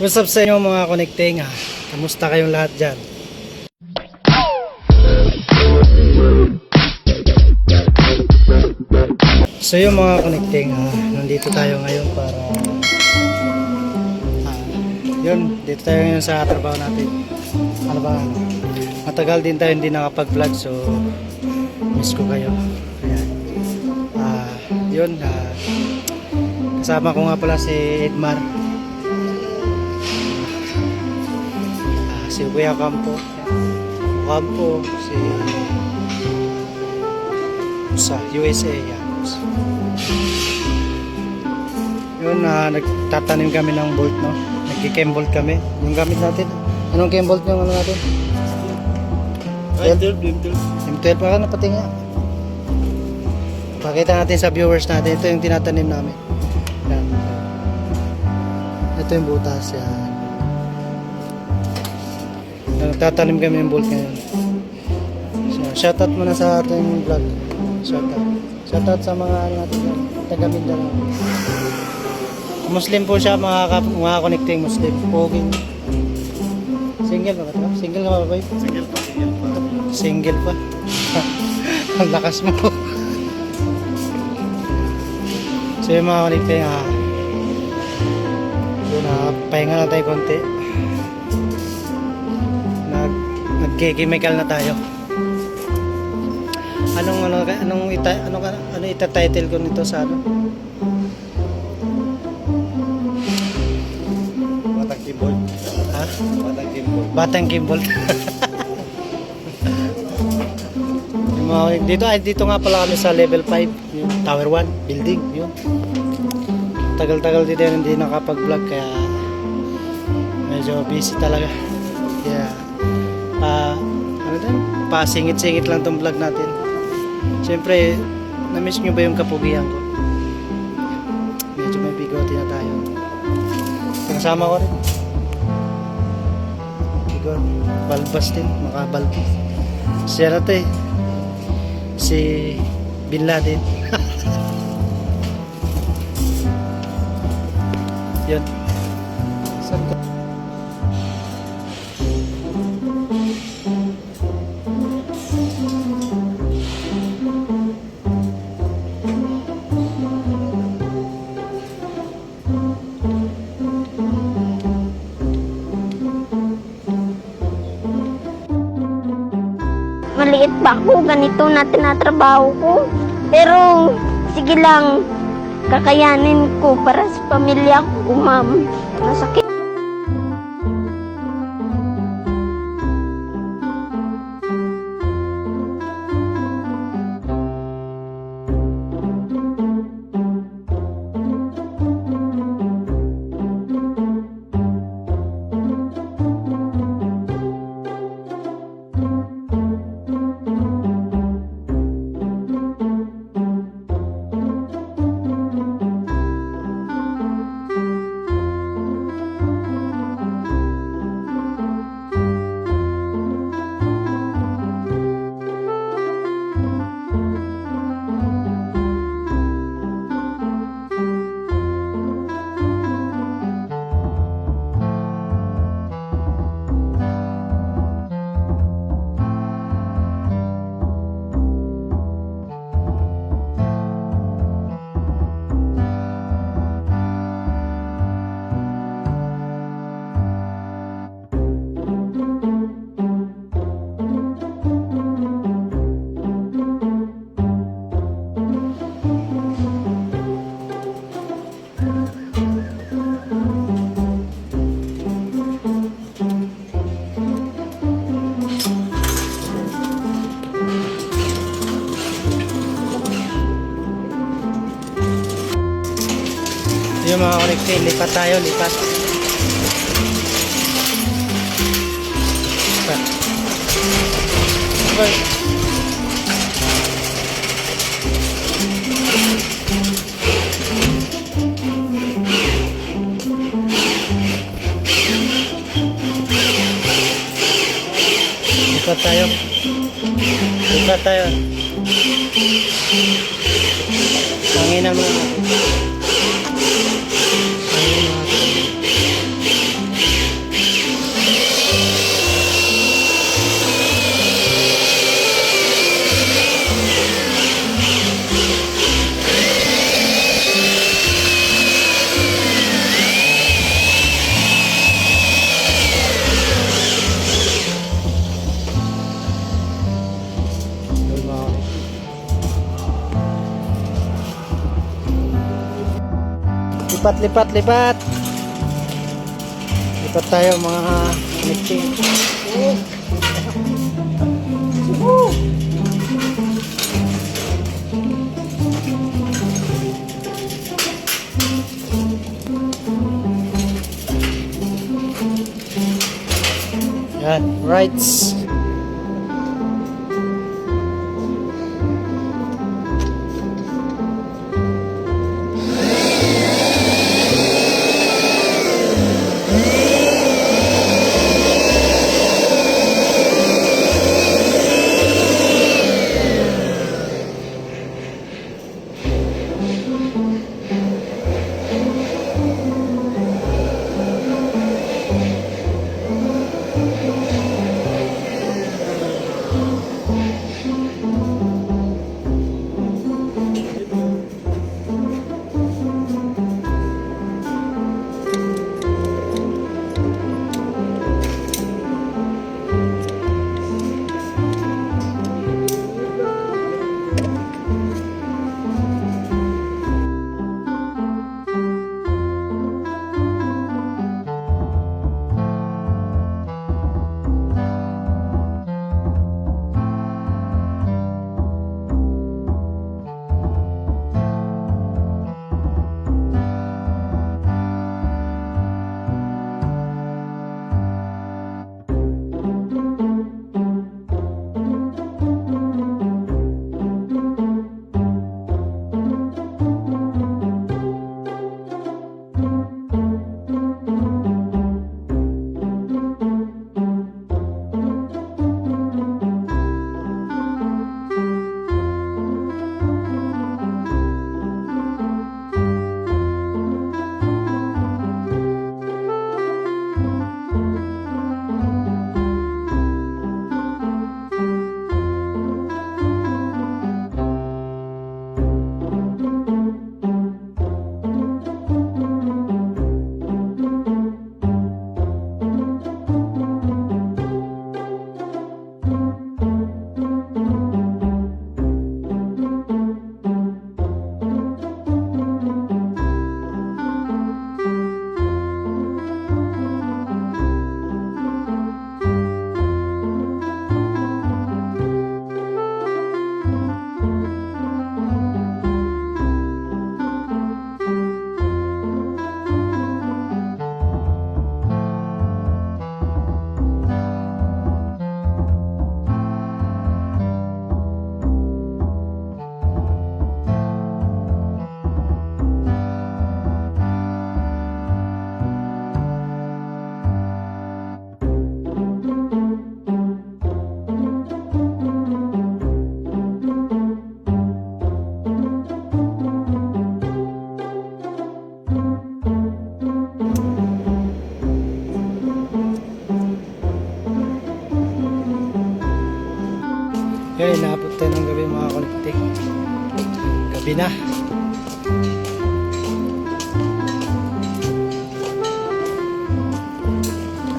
What's up sa inyo mga connecting ha? Kamusta kayong lahat dyan? So yung mga connecting ha, nandito tayo ngayon para yun, dito tayo ngayon sa trabaho natin. Ano ba? Matagal din tayo hindi nakapag-vlog, so miss ko kayo. Ayan. Yun, kasama ko nga pala si Edmar, si Kuya Campo, si sa USA yan. Yun, nagtatanim kami ng bolt, no? Nagki-chem-bolt kami. Yung gamit natin. Anong chem-bolt yung ano natin? M12 pa ka na pati nga. Pakita natin sa viewers natin. Ito yung tinatanim namin. Yan. Ito yung butas. Yan. Nagtatanim kami ng bolt ngayon. So, shoutout muna sa ating vlog. Shoutout sa mga natin taga Mindanao. Muslim po siya, mga connecting Muslim. Poging. Single ba ka? Single ka ba, boy? Single pa. Ang lakas mo. So yung mga connecting pahinga na tayo konti. Nag-chemical na tayo. Anong ita-title ko nito sa ano? Batang Kimbol. Ha? Batang Kimbol. Batang Kimbol. Dito nga pala kami sa level 5, yung Tower 1 building, yun. Tagal-tagal dito hindi nakapag-vlog kaya medyo busy talaga. Yeah. Pasingit-singit lang tong vlog natin. Siyempre, na-miss nyo ba yung kapugihan ko? Medyo may bigote na tayo. Kasama ko rin. Bigot. Balbas din. Makabalbas. Siya na ito eh. Si Bin Laden. Yun. Saan ka? Maliit pa ako, ganito na tinatrabaho ko. Pero, sige lang, kakayanin ko para sa pamilya ko, ma'am. Masakit. Yung mga connecting, lipat tayo, lipat. Okay. Lipat tayo. Lipat tayo. Tanginan mo. Lipat, lipat, lipat. Lipat tayo mga connecting. Yan, rights. Okay, naabot tayo ng gabi mga connecting. Gabi na.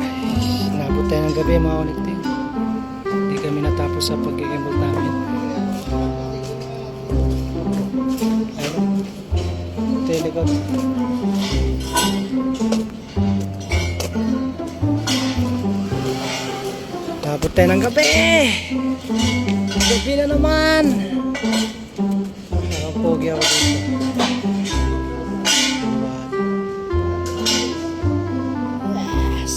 Ay, naabot tayo ng gabi mga connecting. Hindi kami natapos sa pag-gimbal namin. Ayun. Telecom. Naabot tayo ng gabi. Gabi na naman. Parang pogi ako dito. Yes.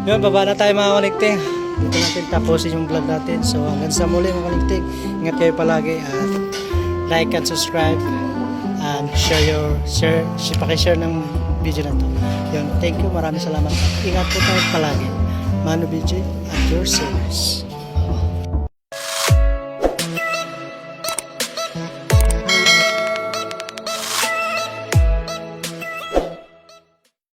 Yun, baba na tayo mga connecting. Dito natin tapusin yung vlog natin. So hanggang sa muli mga connecting. Ingat kayo palagi at like and subscribe and pakishare ng video na to. Yun, thank you, maraming salamat. Ingat po tayo palagi. Manu BJ at your service.